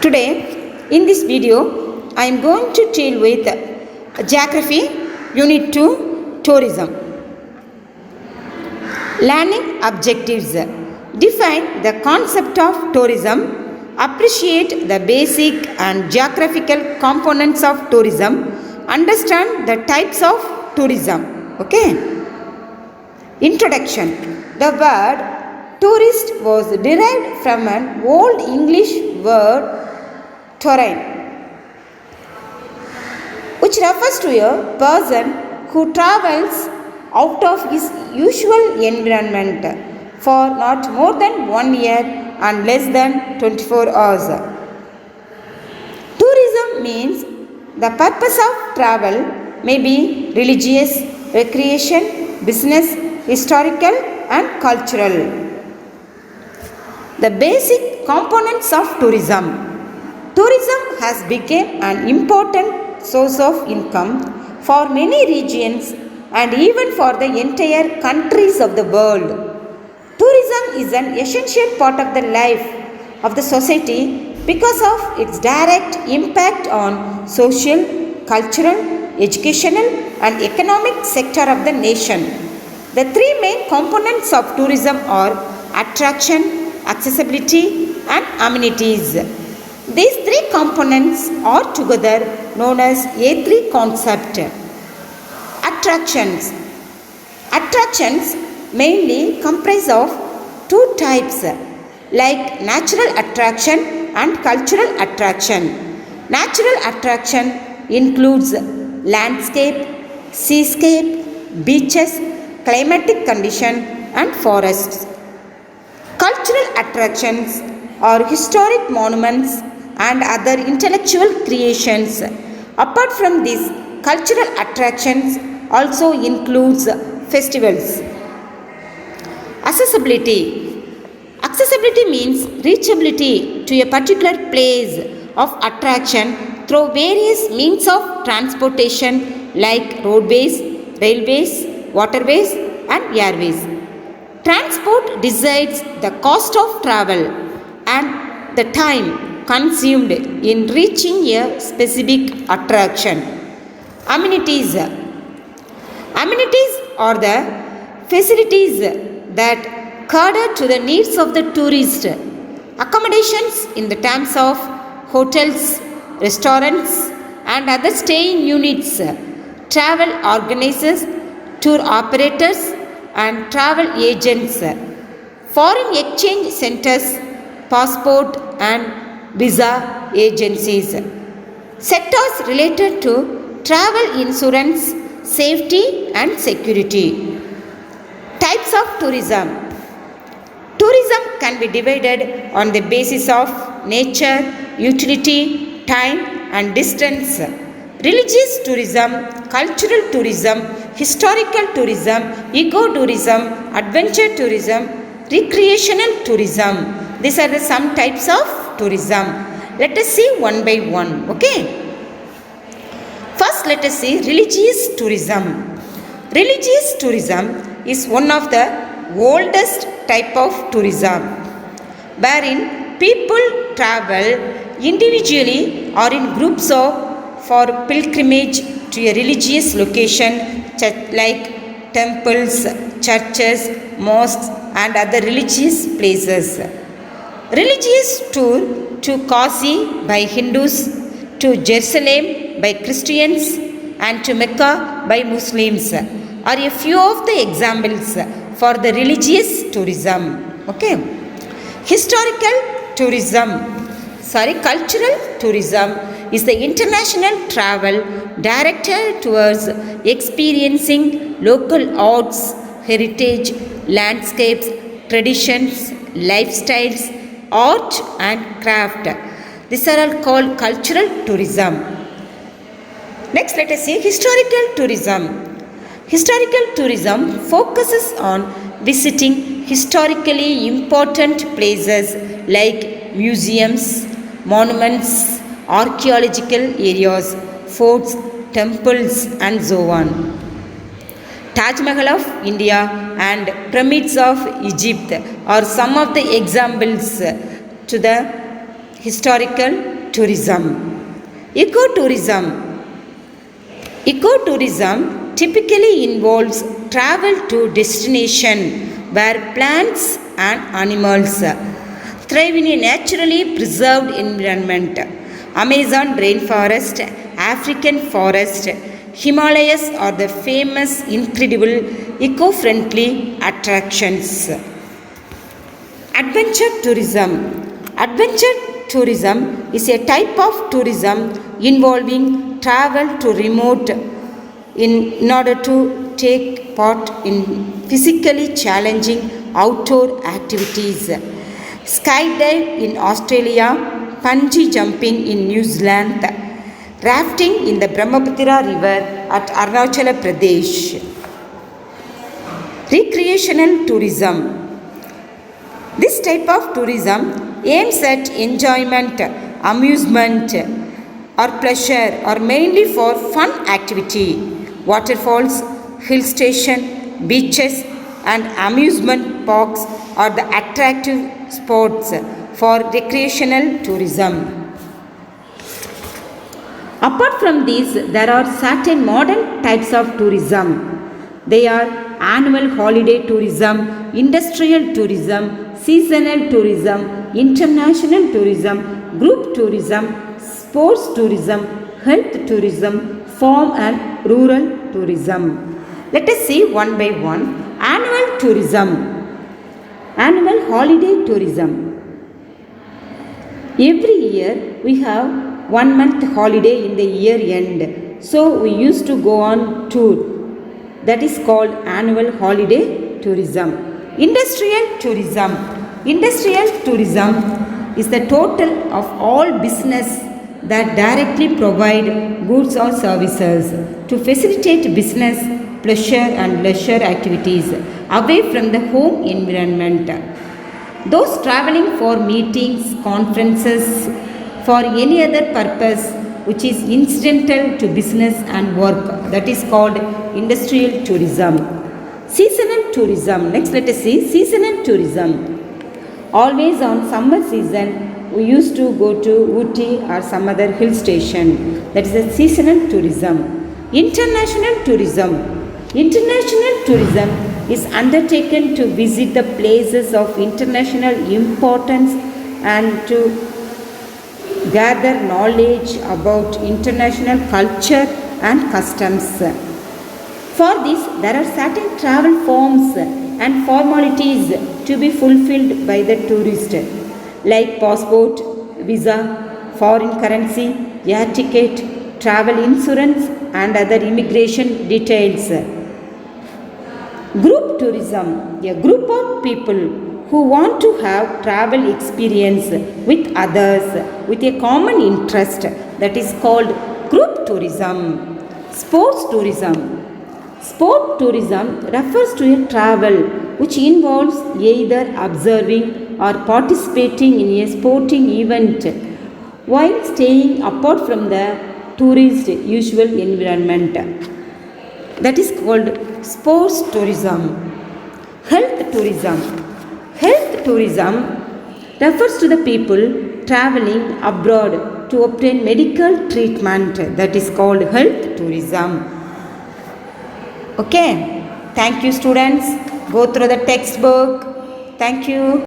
Today in this video I am going to deal with Geography Unit 2 Tourism. Learning objectives. Define the concept of tourism. Appreciate the basic and geographical components of tourism. Understand the types of tourism. Okay. Introduction. The word tourist was derived from an old English word terrain, which refers to a person who travels out of his usual environment for not more than 1 year and less than 24 hours. Tourism means the purpose of travel may be religious, recreation, business, historical and cultural. The basic components of tourism. Tourism has become an important source of income for many regions and even for the entire countries of the world. Tourism is an essential part of the life of the society because of its direct impact on social, cultural, educational and economic sector of the nation. The three main components of tourism are attraction, accessibility and amenities. These three components are together known as A3 concept. Attractions. Attractions mainly comprise of two types like natural attraction and cultural attraction. Natural attraction includes landscape, seascape, beaches, climatic condition and forests. Cultural attractions are historic monuments and other intellectual creations. Apart from these, cultural attractions also includes festivals. Accessibility. Accessibility means reachability to a particular place of attraction through various means of transportation like roadways, railways, waterways and airways. Transport decides the cost of travel and the time consumed in reaching a specific attraction. Amenities. Amenities are the facilities that cater to the needs of the tourist. Accommodations in the terms of hotels, restaurants and other staying units. Travel organizers, tour operators and travel agents, foreign exchange centers, passport and visa agencies. Sectors related to travel insurance, safety and security. Types of tourism. Tourism can be divided on the basis of nature, utility, time and distance. Religious tourism, cultural tourism, historical tourism, ecotourism, adventure tourism, recreational tourism. These are the some types of tourism. Let us see one by one. Okay. First, let us see religious tourism. Religious tourism is one of the oldest type of tourism, wherein people travel individually or in groups for pilgrimage to a religious location like temples, churches, mosques and other religious places. Religious tour to Kashi by Hindus, to Jerusalem by Christians and to Mecca by Muslims are a few of the examples for the religious tourism. Okay. Cultural tourism is the international travel directed towards experiencing local arts, heritage, landscapes, traditions, lifestyles, art and craft. These are all called cultural tourism. Next, let us see historical tourism. Historical tourism focuses on visiting historically important places like museums, monuments, archaeological areas, forts, temples and so on. Taj Mahal of India and pyramids of Egypt are some of the examples to the historical tourism. Ecotourism. Ecotourism typically involves travel to destination where plants and animals thrive in a naturally preserved environment. Amazon rainforest, African forest, Himalayas are the famous incredible eco-friendly attractions. Adventure tourism. Adventure tourism is a type of tourism involving travel to remote in order to take part in physically challenging outdoor activities. Skydive in Australia, bungee jumping in New Zealand, rafting in the Brahmaputra river at Arunachala Pradesh. Recreational tourism. This type of tourism aims at enjoyment, amusement, or pleasure, or mainly for fun activity. Waterfalls, hill station, beaches, and amusement parks are the attractive spots for recreational tourism. Apart from these, there are certain modern types of tourism. They are annual holiday tourism, industrial tourism, seasonal tourism, international tourism, group tourism, sports tourism, health tourism, farm and rural tourism. Let us see one by one. Annual tourism. Annual holiday tourism. Every year we have 1 month holiday in the year end. So we used to go on tour. That is called annual holiday tourism. Industrial tourism. Industrial tourism is the total of all business that directly provide goods or services to facilitate business, pleasure and leisure activities away from the home environment. Those traveling for meetings, conferences, for any other purpose which is incidental to business and work, that is called industrial tourism. Seasonal tourism. Next let us see seasonal tourism. Always on summer season we used to go to Ooty or some other hill station. That is a seasonal tourism. International tourism. International tourism is undertaken to visit the places of international importance and to gather knowledge about international culture and customs. For this, there are certain travel forms and formalities to be fulfilled by the tourist, like passport, visa, foreign currency, air ticket, travel insurance, and other immigration details. Group tourism. A group of people who want to have travel experience with others with a common interest, that is called group tourism. Sports tourism. Sport tourism refers to a travel which involves either observing or participating in a sporting event while staying apart from the tourist usual environment. That is called sports tourism. Health tourism. Health tourism refers to the people traveling abroad to obtain medical treatment, that is called health tourism. Okay, thank you students. Go through the textbook. Thank you.